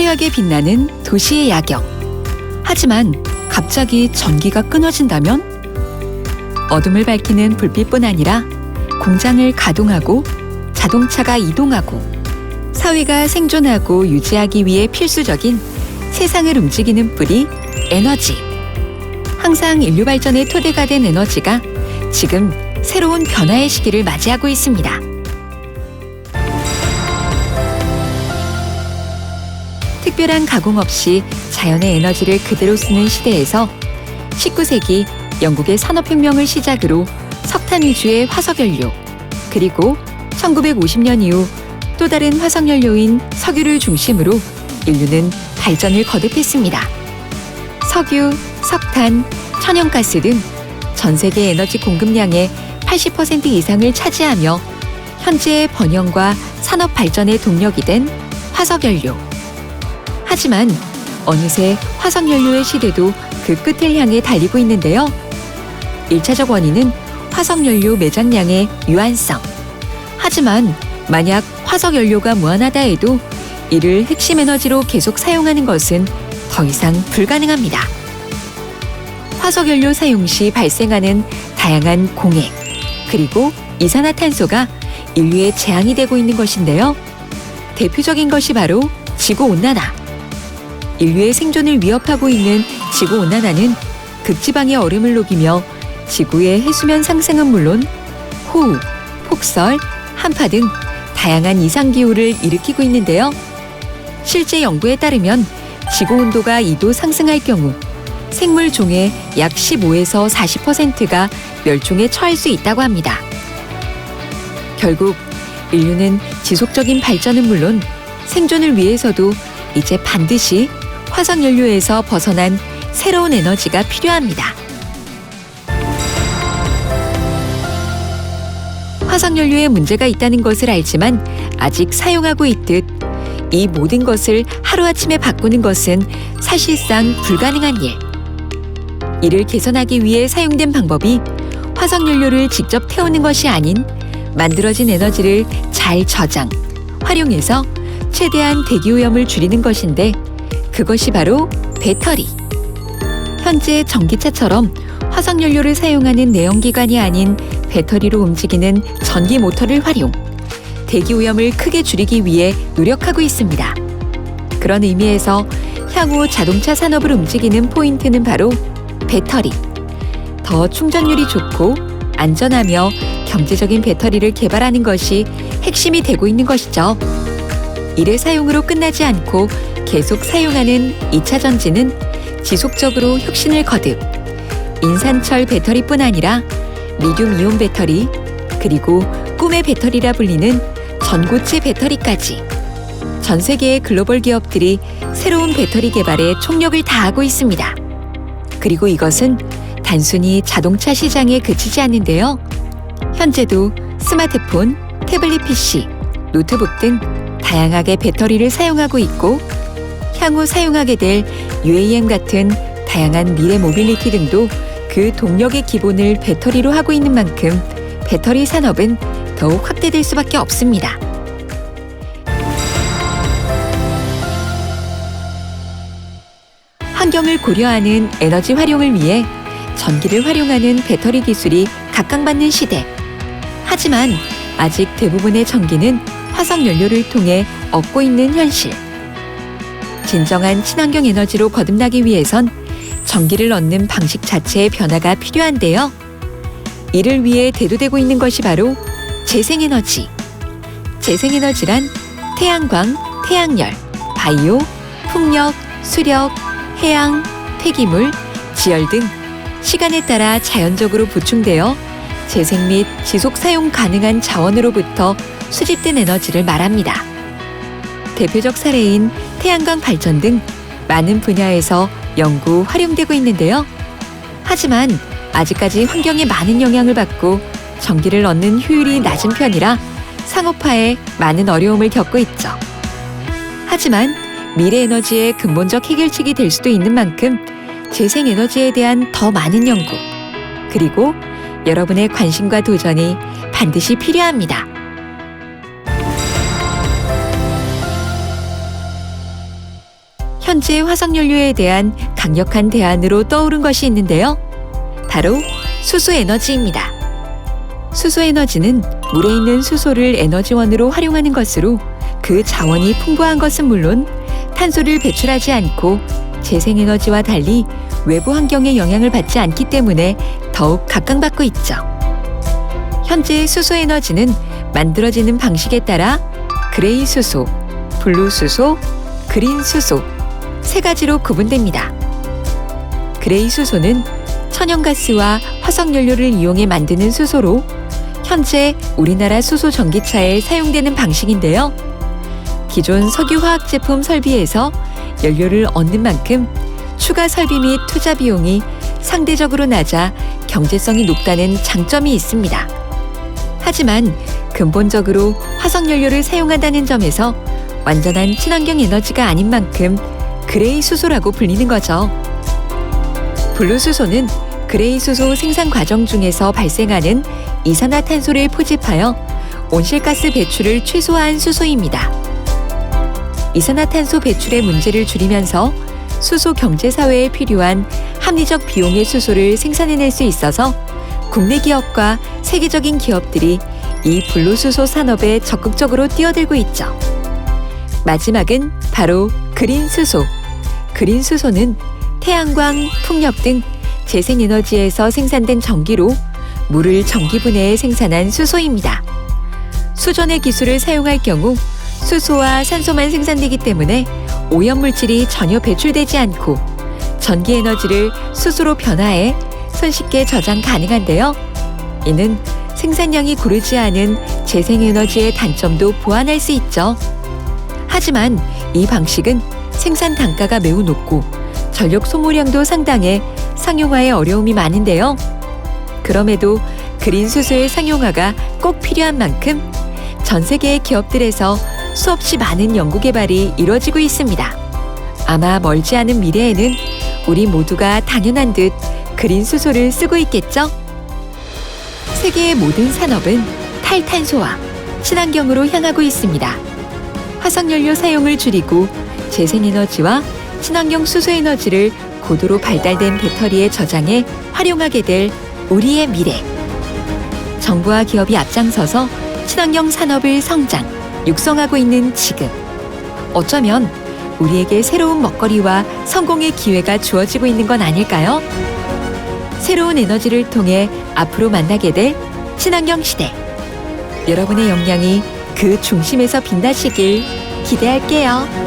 화려하게 빛나는 도시의 야경. 하지만 갑자기 전기가 끊어진다면 어둠을 밝히는 불빛뿐 아니라 공장을 가동하고 자동차가 이동하고 사회가 생존하고 유지하기 위해 필수적인 세상을 움직이는 뿌리, 에너지. 항상 인류 발전의 토대가 된 에너지가 지금 새로운 변화의 시기를 맞이하고 있습니다. 특별한 가공 없이 자연의 에너지를 그대로 쓰는 시대에서 19세기 영국의 산업혁명을 시작으로 석탄 위주의 화석연료, 그리고 1950년 이후 또 다른 화석연료인 석유를 중심으로 인류는 발전을 거듭했습니다. 석유, 석탄, 천연가스 등 전 세계 에너지 공급량의 80% 이상을 차지하며 현재의 번영과 산업 발전의 동력이 된 화석연료. 하지만 어느새 화석연료의 시대도 그 끝을 향해 달리고 있는데요. 1차적 원인은 화석연료 매장량의 유한성. 하지만 만약 화석연료가 무한하다 해도 이를 핵심 에너지로 계속 사용하는 것은 더 이상 불가능합니다. 화석연료 사용 시 발생하는 다양한 공해, 그리고 이산화탄소가 인류의 재앙이 되고 있는 것인데요. 대표적인 것이 바로 지구온난화. 인류의 생존을 위협하고 있는 지구온난화는 극지방의 얼음을 녹이며 지구의 해수면 상승은 물론 호우, 폭설, 한파 등 다양한 이상기후를 일으키고 있는데요. 실제 연구에 따르면 지구 온도가 2도 상승할 경우 생물 종의 약 15에서 40%가 멸종에 처할 수 있다고 합니다. 결국 인류는 지속적인 발전은 물론 생존을 위해서도 이제 반드시 화석연료에서 벗어난 새로운 에너지가 필요합니다. 화석연료에 문제가 있다는 것을 알지만 아직 사용하고 있듯 이 모든 것을 하루아침에 바꾸는 것은 사실상 불가능한 일. 이를 개선하기 위해 사용된 방법이 화석연료를 직접 태우는 것이 아닌 만들어진 에너지를 잘 저장, 활용해서 최대한 대기오염을 줄이는 것인데 그것이 바로 배터리. 현재 전기차처럼 화석연료를 사용하는 내연기관이 아닌 배터리로 움직이는 전기 모터를 활용, 대기오염을 크게 줄이기 위해 노력하고 있습니다. 그런 의미에서 향후 자동차 산업을 움직이는 포인트는 바로 배터리. 더 충전율이 좋고 안전하며 경제적인 배터리를 개발하는 것이 핵심이 되고 있는 것이죠. 일의 사용으로 끝나지 않고 계속 사용하는 2차 전지는 지속적으로 혁신을 거듭 인산철 배터리뿐 아니라 리튬 이온 배터리, 그리고 꿈의 배터리라 불리는 전고체 배터리까지 전 세계의 글로벌 기업들이 새로운 배터리 개발에 총력을 다하고 있습니다. 그리고 이것은 단순히 자동차 시장에 그치지 않는데요. 현재도 스마트폰, 태블릿 PC, 노트북 등 다양하게 배터리를 사용하고 있고 향후 사용하게 될 UAM 같은 다양한 미래 모빌리티 등도 그 동력의 기본을 배터리로 하고 있는 만큼 배터리 산업은 더욱 확대될 수밖에 없습니다. 환경을 고려하는 에너지 활용을 위해 전기를 활용하는 배터리 기술이 각광받는 시대. 하지만 아직 대부분의 전기는 화석연료를 통해 얻고 있는 현실. 진정한 친환경 에너지로 거듭나기 위해선 전기를 얻는 방식 자체의 변화가 필요한데요. 이를 위해 대두되고 있는 것이 바로 재생에너지. 재생에너지란 태양광, 태양열, 바이오, 풍력, 수력, 해양, 폐기물, 지열 등 시간에 따라 자연적으로 보충되어 재생 및 지속 사용 가능한 자원으로부터 수집된 에너지를 말합니다. 대표적 사례인 태양광 발전 등 많은 분야에서 연구, 활용되고 있는데요. 하지만 아직까지 환경에 많은 영향을 받고 전기를 얻는 효율이 낮은 편이라 상업화에 많은 어려움을 겪고 있죠. 하지만 미래 에너지의 근본적 해결책이 될 수도 있는 만큼 재생에너지에 대한 더 많은 연구, 그리고 여러분의 관심과 도전이 반드시 필요합니다. 현재 화석연료에 대한 강력한 대안으로 떠오른 것이 있는데요. 바로 수소에너지입니다. 수소에너지는 물에 있는 수소를 에너지원으로 활용하는 것으로 그 자원이 풍부한 것은 물론 탄소를 배출하지 않고 재생에너지와 달리 외부 환경의 영향을 받지 않기 때문에 더욱 각광받고 있죠. 현재 수소에너지는 만들어지는 방식에 따라 그레이 수소, 블루 수소, 그린 수소 세 가지로 구분됩니다. 그레이 수소는 천연가스와 화석연료를 이용해 만드는 수소로 현재 우리나라 수소 전기차에 사용되는 방식인데요. 기존 석유화학 제품 설비에서 연료를 얻는 만큼 추가 설비 및 투자 비용이 상대적으로 낮아 경제성이 높다는 장점이 있습니다. 하지만 근본적으로 화석연료를 사용한다는 점에서 완전한 친환경 에너지가 아닌 만큼 그레이 수소라고 불리는 거죠. 블루 수소는 그레이 수소 생산 과정 중에서 발생하는 이산화탄소를 포집하여 온실가스 배출을 최소화한 수소입니다. 이산화탄소 배출의 문제를 줄이면서 수소 경제사회에 필요한 합리적 비용의 수소를 생산해낼 수 있어서 국내 기업과 세계적인 기업들이 이 블루수소 산업에 적극적으로 뛰어들고 있죠. 마지막은 바로 그린 수소. 그린 수소는 태양광, 풍력 등 재생에너지에서 생산된 전기로 물을 전기분해해 생산한 수소입니다. 수전의 기술을 사용할 경우 수소와 산소만 생산되기 때문에 오염물질이 전혀 배출되지 않고 전기에너지를 수소로 변화해 손쉽게 저장 가능한데요. 이는 생산량이 고르지 않은 재생에너지의 단점도 보완할 수 있죠. 하지만 이 방식은 생산 단가가 매우 높고 전력 소모량도 상당해 상용화에 어려움이 많은데요. 그럼에도 그린 수소의 상용화가 꼭 필요한 만큼 전 세계의 기업들에서 수없이 많은 연구개발이 이루어지고 있습니다. 아마 멀지 않은 미래에는 우리 모두가 당연한 듯 그린 수소를 쓰고 있겠죠? 세계의 모든 산업은 탈탄소와 친환경으로 향하고 있습니다. 화석연료 사용을 줄이고 재생에너지와 친환경 수소에너지를 고도로 발달된 배터리에 저장해 활용하게 될 우리의 미래. 정부와 기업이 앞장서서 친환경 산업을 성장, 육성하고 있는 지금. 어쩌면 우리에게 새로운 먹거리와 성공의 기회가 주어지고 있는 건 아닐까요? 새로운 에너지를 통해 앞으로 만나게 될 친환경 시대. 여러분의 역량이 그 중심에서 빛나시길 기대할게요.